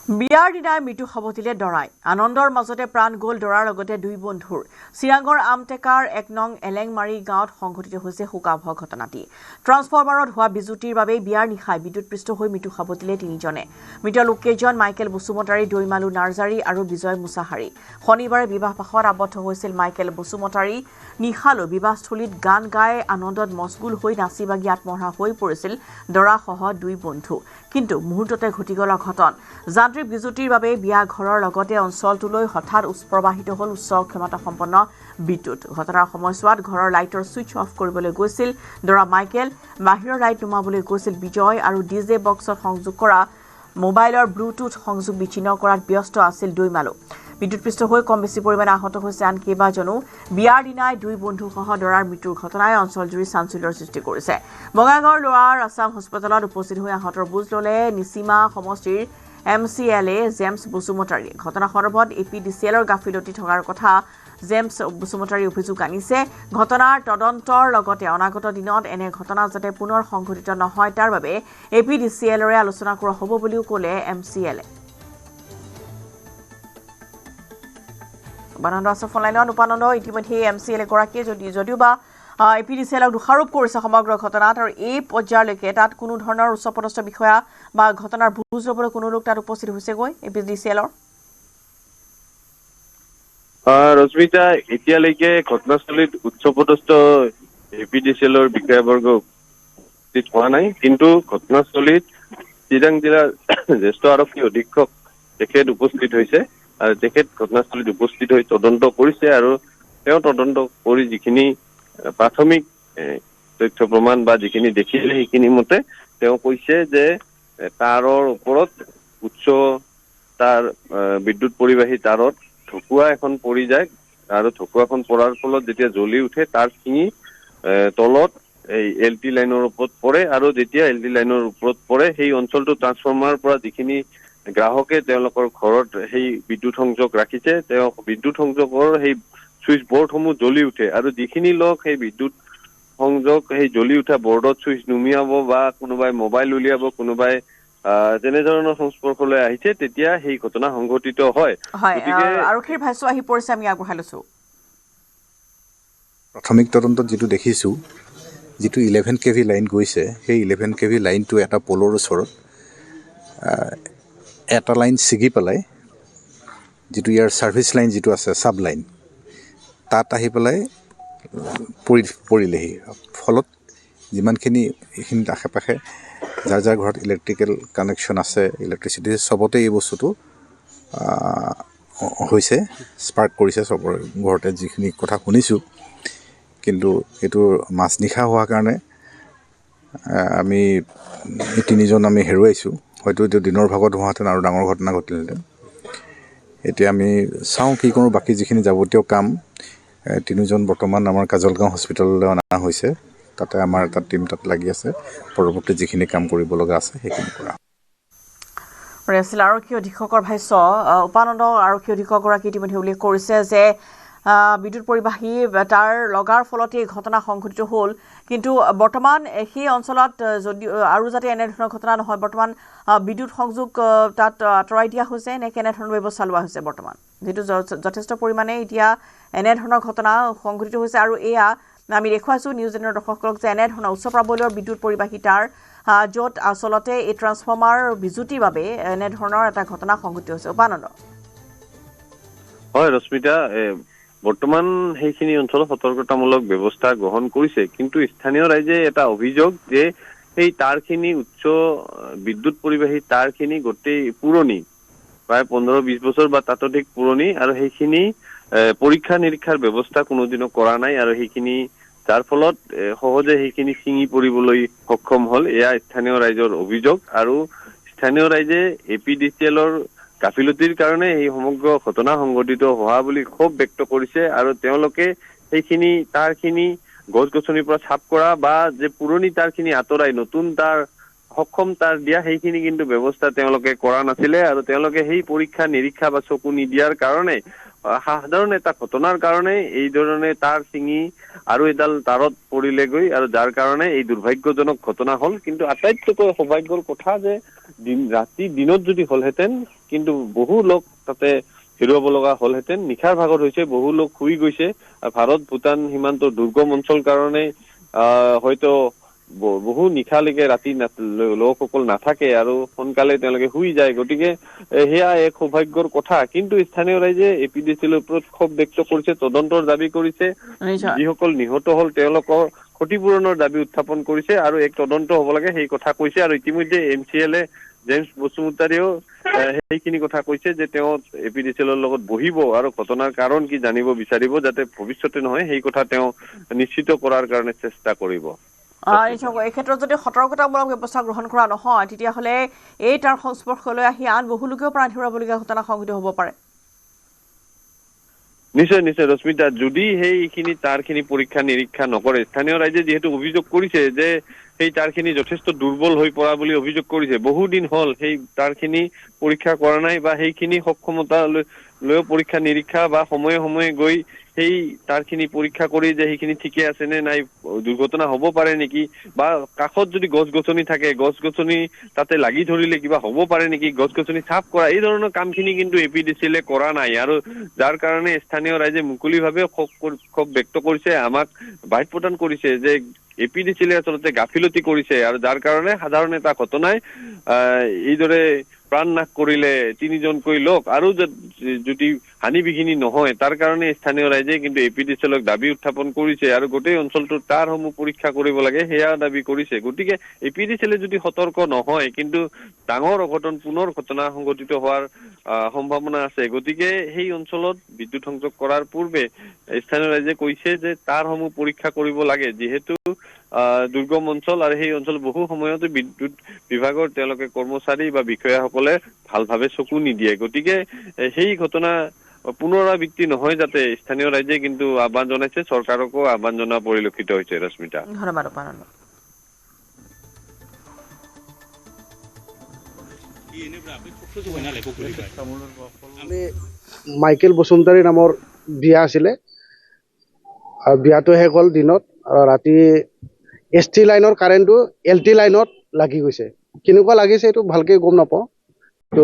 বিয়াৰ দিনাই মৃত্যু সাৱটিলে দৰাই আনন্দৰ মাজতে প্ৰাণ গ'ল দৰাৰ লগতে দুই বন্ধুৰ চিৰাঙৰ আমটেকাৰ ১ নং এলেংমাৰী গাঁৱত সংঘটিত হৈছে শোকাবহ ঘটনাটি ট্ৰান্সফৰ্মাৰত হোৱা বিজুতিৰ বাবে বিয়াৰ নিশাই বিদ্যুৎপৃষ্ট হৈ মৃত্যু সাৱটিলে তিনিজনে মৃত লোককেইজন মাইকেল বসুমতাৰী দৈমালু নাৰ্জাৰী আৰু বিজয় মুছাহাৰী শনিবাৰে বিবাহপাশত আবদ্ধ হৈছিল মাইকেল বসুমতাৰী নিশালৈ বিবাহস্থলীত গান গাই আনন্দত মছগুল হৈ নাচি বাগি আত্মহৰা হৈ পৰিছিল দৰাসহ দুই বন্ধু কিন্তু মুহূৰ্ততে ঘটি গ'ল অঘটন যান্ত্ৰিক বিজুতিৰ বাবে বিয়া ঘৰৰ লগতে অঞ্চলটোলৈ হঠাৎ প্ৰবাহিত হ'ল উচ্চ ক্ষমতা সম্পন্ন বিদ্যুৎ ঘটনাৰ সময়ছোৱাত ঘৰৰ লাইটৰ ছুইচ অফ কৰিবলৈ গৈছিল দৰা মাইকেল বাহিৰৰ লাইট নুমাবলৈ গৈছিল বিজয় আৰু ডিজে বক্সত সংযোগ কৰা মোবাইলৰ ব্লুটুথ সংযোগ বিচ্ছিন্ন কৰাত ব্যস্ত আছিল দৈমালু বিদ্যুৎপৃষ্ট হৈ কম বেছি পৰিমাণে আহত হৈছে আন কেইবাজনো বিয়াৰ দিনাই দুই বন্ধুসহ দৰাৰ মৃত্যুৰ ঘটনাই অঞ্চলজুৰি চাঞ্চল্যৰ সৃষ্টি কৰিছে বঙাইগাঁৱৰ লোৱাৰ আছাম হস্পিটেলত উপস্থিত হৈ আহতৰ বুজ ল'লে নিচিমা সমষ্টিৰ MCLA জেমছ বসুমতাৰী ঘটনা সন্দৰ্ভত APDCLৰ গাফিলতি থকাৰ কথা জেমছ বসুমতাৰী অভিযোগ আনিছে ঘটনাৰ তদন্তৰ লগতে অনাগত দিনত এনে ঘটনা যাতে পুনৰ সংঘটিত নহয় তাৰ বাবে APDCLৰে আলোচনা কৰা হ'ব বুলিও ক'লে MCLA উপানন্দ আছে ফোনলাইনত উপানন্দ ইতিমধ্যে MCLA গৰাকীয়ে যদিও বা APDCLক দোষাৰোপ কৰিছে সমগ্ৰ ঘটনাত আৰু এই পৰ্যায়লৈকে তাত কোনো ধৰণৰ উচ্চপদস্থ বিষয়া বা ঘটনাৰ বুজ ল'বলৈ কোনো লোক তাত উপস্থিত হৈছেগৈ APDCLৰ ৰশ্মিতা এতিয়ালৈকে ঘটনাস্থলীত উচ্চপদস্থ APDCLৰ বিষয়াবৰ্গ উপস্থিত হোৱা নাই কিন্তু ঘটনাস্থলীত চিৰাং জিলাৰ জ্যেষ্ঠ আৰক্ষী অধীক্ষক তেখেত উপস্থিত হৈছে আৰু তেখেত ঘটনাস্থলীত উপস্থিত হৈ তদন্ত কৰিছে আৰু তেওঁ তদন্ত কৰি যিখিনি প্ৰাথমিক তথ্য প্ৰমাণ বা যিখিনি দেখিলে সেইখিনি মতে তেওঁ কৈছে যে তাৰৰ ওপৰত উচ্চ তাৰ বিদ্যুৎ পৰিবাহী তাৰত ঢকুৱা এখন পৰি যায় আৰু ঢকুৱাখন পৰাৰ ফলত যেতিয়া জ্বলি উঠে তাৰ ছিঙি তলত এই LT লাইনৰ ওপৰত পৰে আৰু যেতিয়া LT লাইনৰ ওপৰত পৰে সেই অঞ্চলটো ট্ৰান্সফৰ্মাৰৰ পৰা যিখিনি গ্ৰাহকে তেওঁলোকৰ ঘৰত সেই বিদ্যুৎ সংযোগ ৰাখিছে তেওঁ বিদ্যুৎ সংযোগৰ সেই সুইচ বৰ্ডসমূহ জ্বলি উঠে আৰু যিখিনি লোক সেই বিদ্যুৎ সংযোগ সেই জ্বলি উঠা বৰ্ডত সুইচ নুমিয়াব বা কোনোবাই মোবাইল উলিয়াব কোনোবাই তেনেধৰণৰ সংস্পৰ্শলৈ আহিছে তেতিয়া সেই ঘটনা সংঘটিত হয় গতিকে আৰক্ষীৰ ভাষ্য আহি পৰিছে আমি আগবঢ়াই লৈছো প্ৰাথমিক তদন্তত যেটো দেখিছো যেটো 11 kV লাইন গৈছে সেই 11 kV লাইনটো এটা পলৰ ওচৰত এটা লাইন ছিগি পেলাই যেটো ইয়াৰ সাৰ্ভিস লাইন যেটো আছে সাব লাইন তাত আহি পেলাই পৰিলেহি ফলত যিমানখিনি এইখিনি আশে-পাশে যাৰ ঘৰত ইলেক্ট্ৰিকেল কানেকশ্যন আছে ইলেক্ট্ৰিচিটি সবতে এই বস্তুটো হৈছে স্পাৰ্ক কৰিছে সবৰ ঘৰতে যিখিনি কথা শুনিছো কিন্তু এটো মাছনিখা হোৱাৰ কাৰণে আমি তিনিজন আমি হেৰুৱাইছো হয়তো এটো দিনৰ ভাগত হোৱাতেন আৰু ডাঙৰ ঘটনা ঘটিলহেঁতেন এতিয়া আমি চাওঁ কি কৰোঁ বাকি যিখিনি যাৱতীয় কাম তিনিজন বৰ্তমান আমাৰ কাজলগাঁও হস্পিটেললৈ অনা হৈছে তাতে আমাৰ এটা টিম তাত লাগি আছে পৰৱৰ্তী যিখিনি কাম কৰিব লগা আছে সেইখিনি কৰা ৰেছিল আৰক্ষী অধীক্ষকৰ ভাষ্য উপানন্দ আৰক্ষী অধীক্ষকগৰাকী ইতিমধ্যে উল্লেখ কৰিছে যে বিদ্যুৎ পৰিবাহী তাৰ লগাৰ ফলতে ঘটনা সংঘটিত হ'ল কিন্তু বৰ্তমান সেই অঞ্চলত যদি আৰু যাতে এনে ধৰণৰ ঘটনা নহয় বৰ্তমান বিদ্যুৎ সংযোগ তাত আঁতৰাই দিয়া হৈছে নে কেনে ধৰণৰ ব্যৱস্থা লোৱা হৈছে বৰ্তমান যেটো যথেষ্ট পৰিমাণে এতিয়া এনে ধৰণৰ ঘটনা সংঘটিত হৈছে আৰু এয়া আমি দেখুৱাইছো নিউজ জেনেৰ দৰ্শকসকলক যে এনে ধৰণৰ উচ্চ প্ৰাবল্যৰ বিদ্যুৎ পৰিবাহী তাৰ য'ত আচলতে এই ট্ৰান্সফৰ্মাৰ বিজুতিৰ বাবে এনে ধৰণৰ এটা ঘটনা সংঘটিত হৈছে উপানন্দ হয় ৰশ্মিতা বৰ্তমান সেইখিনি অঞ্চলত সতৰ্কতামূলক ব্যৱস্থা গ্ৰহণ কৰিছে কিন্তু স্থানীয় ৰাইজে এটা অভিযোগ যে এই তাৰখিনি উচ্চ বিদ্যুৎ পৰিবাহী তাৰখিনি গোটেই পুৰণি প্ৰায় 15-20 বছৰ বা তাতোধিক পুৰণি আৰু সেইখিনি পৰীক্ষা নিৰীক্ষাৰ ব্যৱস্থা কোনোদিনো কৰা নাই আৰু সেইখিনি যাৰ ফলত সহজে সেইখিনি ছিঙি পৰিবলৈ সক্ষম হ'ল এয়া স্থানীয় ৰাইজৰ অভিযোগ আৰু স্থানীয় ৰাইজে APDCLৰ গাফিলতিৰ কাৰণে এই সমগ্ৰ ঘটনা সংঘটিত হোৱা বুলি ক্ষোভ ব্যক্ত কৰিছে আৰু তেওঁলোকে সেইখিনি তাৰখিনি গছ-গছনিৰ পৰা ছাপ কৰা বা যে পুৰণি তাৰখিনি আঁতৰাই নতুন তাৰ সক্ষম তাৰ দিয়া সেইখিনি কিন্তু ব্যৱস্থা তেওঁলোকে কৰা নাছিলে আৰু তেওঁলোকে সেই পৰীক্ষা নিৰীক্ষা বা চকু নিদিয়াৰ কাৰণে সাধাৰণ এটা ঘটনাৰ কাৰণে এই ধৰণে তাৰ ছিঙি আৰু এডাল তাৰত পৰিলেগৈ আৰু যাৰ কাৰণে এই দুৰ্ভাগ্যজনক ঘটনা হল কিন্তু আটাইতকৈ সৌভাগ্যৰ কথা যে দিনত যদি হলহেঁতেন কিন্তু বহু লোক তাতে হেৰুৱাব লগা হলহেঁতেন নিশাৰ ভাগত হৈছে বহু লোক শুই গৈছে ভাৰত ভূটান সীমান্তৰ দুৰ্গম অঞ্চল কাৰণে হয়তো বহু নিশালৈকে ৰাতি লোকসকল নাথাকে আৰু সোনকালে তেওঁলোকে শুই যায় গতিকে সেয়া এক সৌভাগ্যৰ কথা কিন্তু স্থানীয় ৰাইজে এপিডিচিএলৰ ওপৰত ক্ষোভ ব্যক্ত কৰিছে তদন্তৰ দাবী কৰিছে যিসকল নিহত হল তেওঁলোকৰ ক্ষতিপূৰণৰ দাবী উত্থাপন কৰিছে আৰু এক তদন্ত হ'ব লাগে সেই কথা কৈছে আৰু ইতিমধ্যে MCLA জেমছ বসুমতাৰীও সেইখিনি কথা কৈছে যে তেওঁ এপিডিচিএলৰ লগত বহিব আৰু ঘটনাৰ কাৰণ কি জানিব বিচাৰিব যাতে ভৱিষ্যতে নহয় সেই কথা তেওঁ নিশ্চিত কৰাৰ কাৰণে চেষ্টা কৰিব এই ক্ষেত্ৰত যদি সতৰ্কতামূলক ব্যৱস্থা গ্ৰহণ কৰা নহয় তেতিয়াহ'লে এই তাৰ সংস্পৰ্শলৈ আহি আন বহু লোকেও প্ৰাণ হেৰুৱাবলগীয়া ঘটনা সংঘটিত হ'ব পাৰে নিশ্চয় নিশ্চয় ৰশ্মিতা যদি সেইখিনি তাৰখিনি পৰীক্ষা নিৰীক্ষা নকৰে স্থানীয় ৰাইজে যিহেতু অভিযোগ কৰিছে যে সেই তাৰখিনি যথেষ্ট দুৰ্বল হৈ পৰা বুলি অভিযোগ কৰিছে বহু দিন হল সেই তাৰখিনি পৰীক্ষা কৰা নাই বা সেইখিনি সক্ষমতা লৈ পৰীক্ষা নিৰীক্ষা বা সময়ে সময়ে গৈ সেই তাৰখিনি পৰীক্ষা কৰি যে সেইখিনি ঠিকে আছে নে নাই দুৰ্ঘটনা হ'ব পাৰে নেকি বা কাষত যদি গছ-গছনি থাকে গছ-গছনি তাতে লাগি ধৰিলে কিবা হ'ব পাৰে নেকি গছ-গছনি সাফ কৰা এই ধৰণৰ কামখিনি কিন্তু এপিডিচিএলে কৰা নাই আৰু যাৰ কাৰণে স্থানীয় ৰাইজে মুকলিভাৱে ক্ষোভ ব্যক্ত কৰিছে আমাক বাহিৰ প্ৰদান কৰিছে যে এপিডিচিএলে আচলতে গাফিলতি কৰিছে আৰু যাৰ কাৰণে সাধাৰণ এটা ঘটনাই এইদৰে প্ৰাণ নাশ কৰিলে তিনিজনকৈ লোক আৰু যদি হানি বিঘিনি নহয় তাৰ কাৰণে স্থানীয় ৰাইজে কিন্তু এপিডিচিএলক দাবী উত্থাপন কৰিছে আৰু গোটেই অঞ্চলটোৰ তাৰসমূহ পৰীক্ষা কৰিব লাগে সেয়া দাবী কৰিছে গতিকে এপিডিচিএলে যদি সতৰ্ক নহয় কিন্তু ডাঙৰ অঘটন পুনৰ ঘটনা সংঘটিত হোৱাৰ সম্ভাৱনা আছে গতিকে সেই অঞ্চলত বিদ্যুৎ সংযোগ কৰাৰ পূৰ্বে স্থানীয় ৰাইজে কৈছে যে তাৰসমূহ পৰীক্ষা কৰিব লাগে যিহেতু দুৰ্গম অঞ্চল আৰু সেই অঞ্চল বহু সময়তে বিদ্যুৎ বিভাগৰ তেওঁলোকে কৰ্মচাৰী বা বিষয়াসকলে ভালভাৱে চকু নিদিয়ে গতিকে সেই ঘটনা পুনৰাবৃত্তি নহয় যাতে স্থানীয় ৰাইজে কিন্তু আহ্বান জনাইছে চৰকাৰকো আহ্বান জনোৱা পৰিলক্ষিত হৈছে ৰশ্মিতা ধন্যবাদ মাইকেল বসুমতাৰী নামৰ বিয়া আছিলে আৰু বিয়াটো শেষ হ'ল দিনত আৰু ৰাতি ST লাইনৰ কাৰেণ্টটো LT লাইনত লাগি গৈছে কেনেকুৱা লাগিছে এইটো ভালকে গম নাপাওঁ তো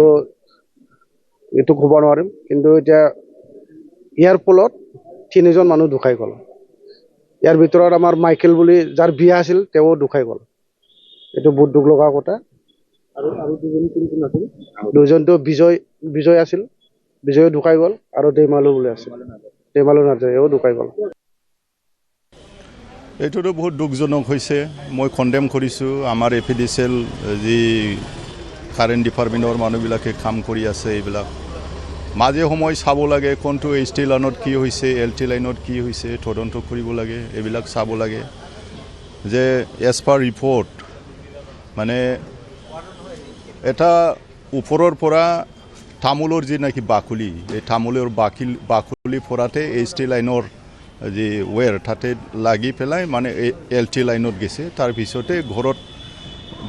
এইটো ক'ব নোৱাৰিম কিন্তু এতিয়া ইয়াৰ ফলত 3জন মানুহ ঢুকাই গ'ল ইয়াৰ ভিতৰত আমাৰ মাইকেল বুলি যাৰ বিয়া আছিল তেওঁ ঢুকাই গ'ল এইটো বহুত দুখ লগা কথা আৰু দুজনটো বিজয় আছিল বিজয় ঢুকাই গ'ল আৰু দেমালু বুলি আছিল দেমালু নাৰ্জাৰী এও ঢুকাই গ'ল এইটোতো বহুত দুখজনক হৈছে মই কণ্ডেম কৰিছোঁ আমাৰ এপিডিচিএল যি কাৰেণ্ট ডিপাৰ্টমেণ্টৰ মানুহবিলাকে কাম কৰি আছে এইবিলাক মাজে সময় চাব লাগে কোনটো ST লাইনত কি হৈছে LT লাইনত কি হৈছে তদন্ত কৰিব লাগে এইবিলাক চাব লাগে যে এজ পাৰ ৰিপৰ্ট মানে এটা ওপৰৰ পৰা তামোলৰ যি নাকি বাকলি এই তামোলৰ বাকলি পৰাতে ST লাইনৰ যে ৱেৰ তাতে লাগি পেলাই মানে LT লাইনত গৈছে তাৰপিছতে ঘৰত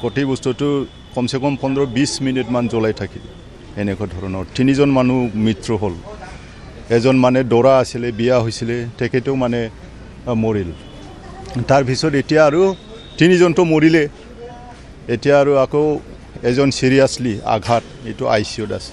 গোটেই বস্তুটো কমচে কম 15-20 মিনিটমান জ্বলাই থাকিল এনেকুৱা ধৰণৰ 3জন মানুহ মৃত্যু হ'ল এজন মানে দৰা আছিলে বিয়া হৈছিলে তেখেতেও মানে মৰিল তাৰপিছত এতিয়া আৰু 3জনটো মৰিলে এতিয়া আৰু আকৌ এজন চিৰিয়াছলি আঘাত এইটো ICUত আছে